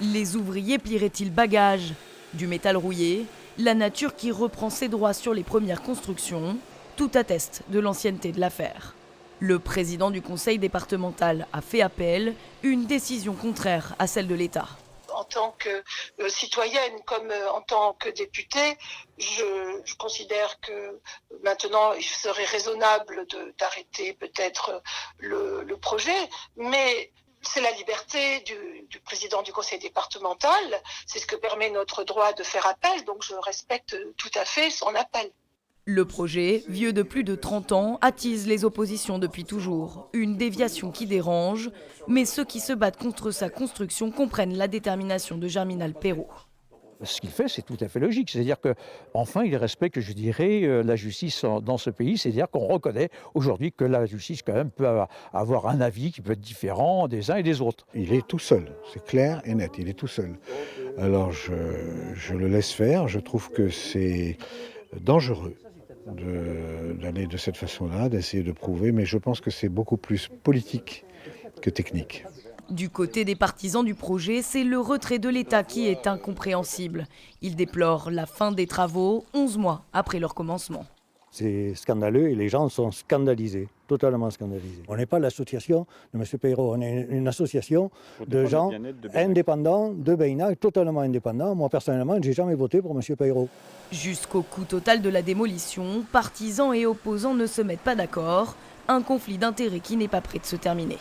Les ouvriers plieraient-ils bagages? Du métal rouillé, la nature qui reprend ses droits sur les premières constructions, tout atteste de l'ancienneté de l'affaire. Le président du conseil départemental a fait appel, une décision contraire à celle de l'État. En tant que citoyenne comme en tant que députée, je considère que maintenant il serait raisonnable d'arrêter peut-être le projet, mais c'est la liberté du président du conseil départemental, c'est ce que permet notre droit de faire appel, donc je respecte tout à fait son appel. Le projet, vieux de plus de 30 ans, attise les oppositions depuis toujours. Une déviation qui dérange, mais ceux qui se battent contre sa construction comprennent la détermination de Germinal Perrault. Ce qu'il fait, c'est tout à fait logique. C'est-à-dire qu'enfin, il respecte, je dirais, la justice dans ce pays. C'est-à-dire qu'on reconnaît aujourd'hui que la justice, quand même, peut avoir un avis qui peut être différent des uns et des autres. Il est tout seul, c'est clair et net, il est tout seul. Alors je le laisse faire, je trouve que c'est dangereux d'aller de cette façon-là, d'essayer de prouver, mais je pense que c'est beaucoup plus politique que technique. Du côté des partisans du projet, c'est le retrait de l'État qui est incompréhensible. Ils déplorent la fin des travaux 11 mois après leur commencement. C'est scandaleux et les gens sont scandalisés, totalement scandalisés. On n'est pas l'association de M. Perrault, on est une association de gens indépendants, de Béinac, totalement indépendants. Moi, personnellement, je n'ai jamais voté pour M. Perrault. Jusqu'au coût total de la démolition, partisans et opposants ne se mettent pas d'accord. Un conflit d'intérêts qui n'est pas prêt de se terminer.